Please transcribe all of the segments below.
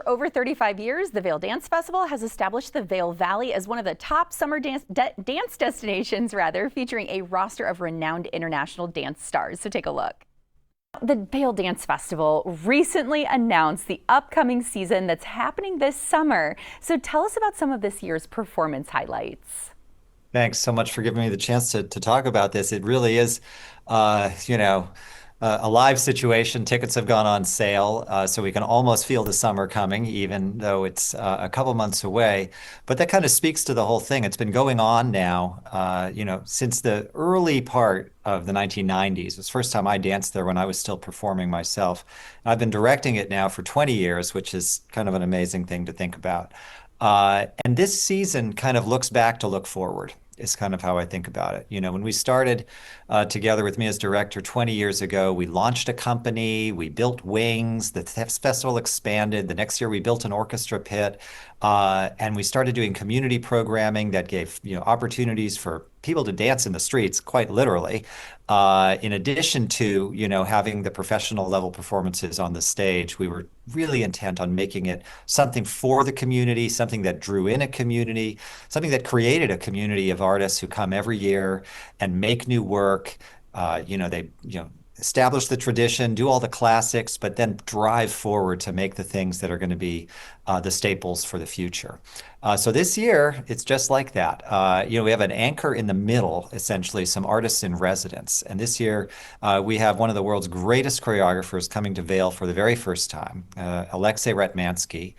For over 35 years, the VAIL Dance Festival has established the VAIL Valley as one of the top summer dance destinations, featuring a roster of renowned international dance stars. So take a look. The VAIL Dance Festival recently announced the upcoming season that's happening this summer. So tell us about some of this year's performance highlights. Thanks so much for giving me the chance to talk about this. It really is, a live situation. Tickets have gone on sale, so we can almost feel the summer coming, even though it's a couple months away. But that kind of speaks to the whole thing. It's been going on now, since the early part of the 1990s. It was the first time I danced there when I was still performing myself. I've been directing it now for 20 years, which is kind of an amazing thing to think about. And this season kind of looks back to look forward, is kind of how I think about it. When we started together with me as director 20 years ago, we launched a company, we built wings, the festival expanded. The next year, we built an orchestra pit, and we started doing community programming that gave, opportunities for people to dance in the streets, quite literally, in addition to, having the professional level performances on the stage. We were really intent on making it something for the community, something that drew in a community, something that created a community of artists who come every year and make new work. They, establish the tradition, do all the classics, but then drive forward to make the things that are going to be the staples for the future. So this year, it's just like that. We have an anchor in the middle, essentially, some artists in residence. And this year, we have one of the world's greatest choreographers coming to VAIL for the very first time, Alexei Ratmansky,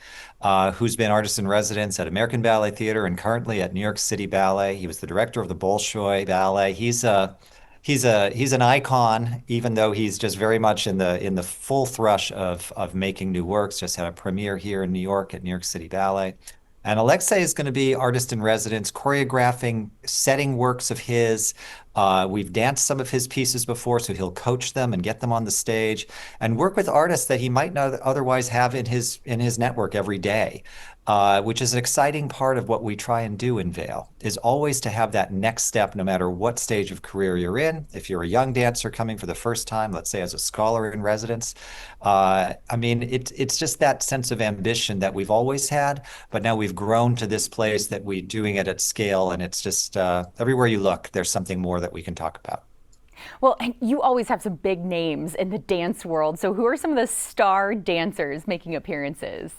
who's been artist in residence at American Ballet Theater and currently at New York City Ballet. He was the director of the Bolshoi Ballet. He's an icon, even though he's just very much in the full thrush of making new works. Just had a premiere here in New York at New York City Ballet. And Alexei is going to be artist in residence, choreographing, setting works of his. We've danced some of his pieces before, so he'll coach them and get them on the stage and work with artists that he might not otherwise have in his network every day, which is an exciting part of what we try and do in VAIL, is always to have that next step, no matter what stage of career you're in. If you're a young dancer coming for the first time, let's say as a scholar in residence, it's just that sense of ambition that we've always had, but now we've grown to this place that we're doing it at scale, and it's just everywhere you look, there's something more that we can talk about. Well, and you always have some big names in the dance world. So who are some of the star dancers making appearances?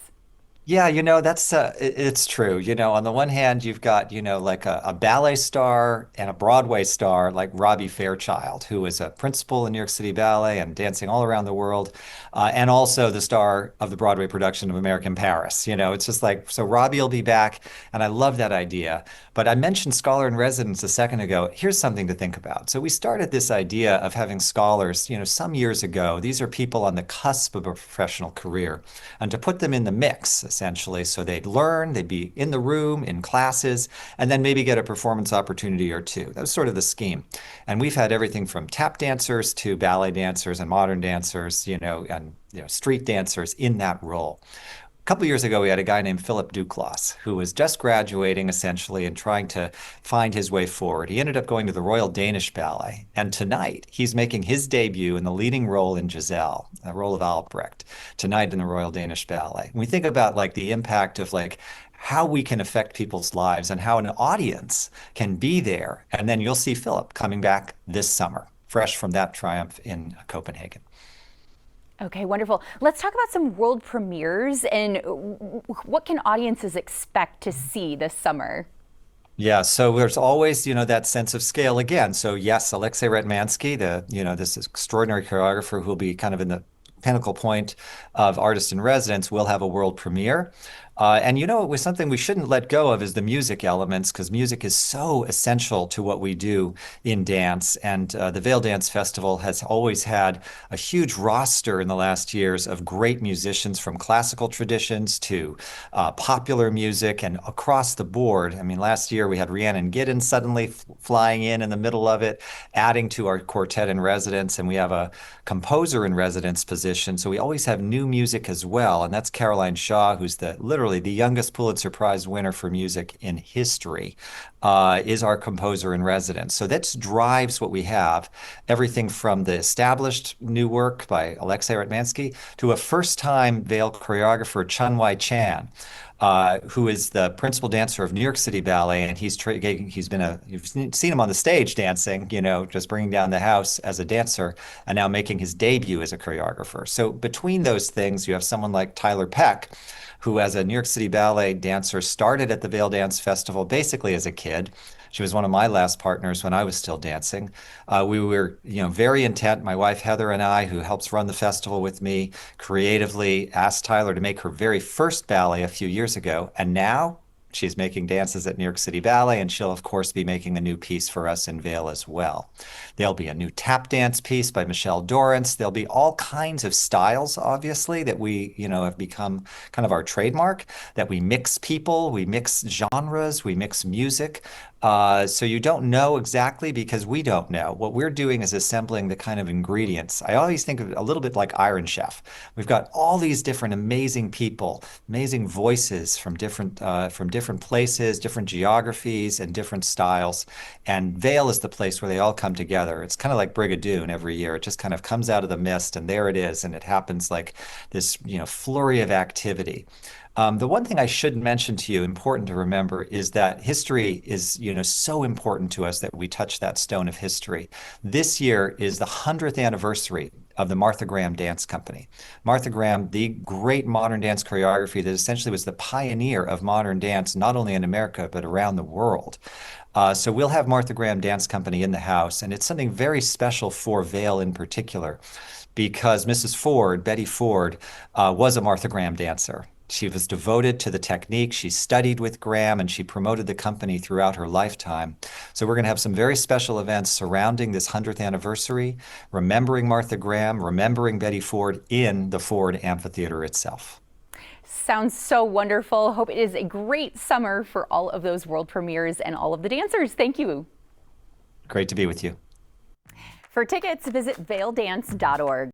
Yeah, that's it's true. On the one hand, you've got, like a ballet star and a Broadway star like Robbie Fairchild, who is a principal in New York City Ballet and dancing all around the world, and also the star of the Broadway production of American Paris. It's just like, so Robbie will be back, and I love that idea. But I mentioned scholar in residence a second ago. Here's something to think about. So we started this idea of having scholars, some years ago. These are people on the cusp of a professional career, and to put them in the mix, essentially. So they'd learn, they'd be in the room, in classes, and then maybe get a performance opportunity or two. That was sort of the scheme. And we've had everything from tap dancers to ballet dancers and modern dancers, and street dancers in that role. A couple of years ago, we had a guy named Philip Duclos who was just graduating essentially and trying to find his way forward. He ended up going to the Royal Danish Ballet, and tonight he's making his debut in the leading role in Giselle, the role of Albrecht, tonight in the Royal Danish Ballet. And we think about like the impact of like how we can affect people's lives and how an audience can be there. And then you'll see Philip coming back this summer, fresh from that triumph in Copenhagen. Okay, wonderful. Let's talk about some world premieres and what can audiences expect to see this summer? Yeah, so there's always, that sense of scale again. So yes, Alexei Ratmansky, this extraordinary choreographer who will be kind of in the pinnacle point of artist in residence, will have a world premiere. And it was something we shouldn't let go of is the music elements, because music is so essential to what we do in dance. And the VAIL Dance Festival has always had a huge roster in the last years of great musicians from classical traditions to popular music and across the board. I mean, last year we had Rhiannon Giddens suddenly flying in the middle of it, adding to our quartet in residence. And we have a composer in residence position. So we always have new music as well. And that's Caroline Shaw, who's the literally literally the youngest Pulitzer Prize winner for music in history, is our composer in residence. So that drives what we have, everything from the established new work by Alexei Ratmansky to a first-time VAIL choreographer, Chun-Wai Chan, who is the principal dancer of New York City Ballet, and you've seen him on the stage dancing, just bringing down the house as a dancer, and now making his debut as a choreographer. So between those things, you have someone like Tyler Peck, who as a New York City Ballet dancer started at the Vail Dance Festival basically as a kid. She was one of my last partners when I was still dancing. We were, very intent. My wife Heather and I, who helps run the festival with me, creatively asked Tyler to make her very first ballet a few years ago, and now she's making dances at New York City Ballet, and she'll, of course, be making a new piece for us in Vail as well. There'll be a new tap dance piece by Michelle Dorrance. There'll be all kinds of styles, obviously, that we, have become kind of our trademark, that we mix people, we mix genres, we mix music. So you don't know exactly because we don't know. What we're doing is assembling the kind of ingredients. I always think of it a little bit like Iron Chef. We've got all these different amazing people, amazing voices from different places, different geographies, and different styles. And Vail is the place where they all come together. It's kind of like Brigadoon every year. It just kind of comes out of the mist, and there it is, and it happens like this, flurry of activity. The one thing I should mention to you, important to remember, is that history is, so important to us that we touch that stone of history. This year is the 100th anniversary of the Martha Graham Dance Company. Martha Graham, the great modern dance choreography that essentially was the pioneer of modern dance, not only in America, but around the world. So we'll have Martha Graham Dance Company in the house, and it's something very special for Vail in particular, because Mrs. Ford, Betty Ford, was a Martha Graham dancer. She was devoted to the technique. She studied with Graham, and she promoted the company throughout her lifetime. So we're going to have some very special events surrounding this 100th anniversary, remembering Martha Graham, remembering Betty Ford in the Ford Amphitheater itself. Sounds so wonderful. Hope it is a great summer for all of those world premieres and all of the dancers. Thank you. Great to be with you. For tickets, visit vaildance.org.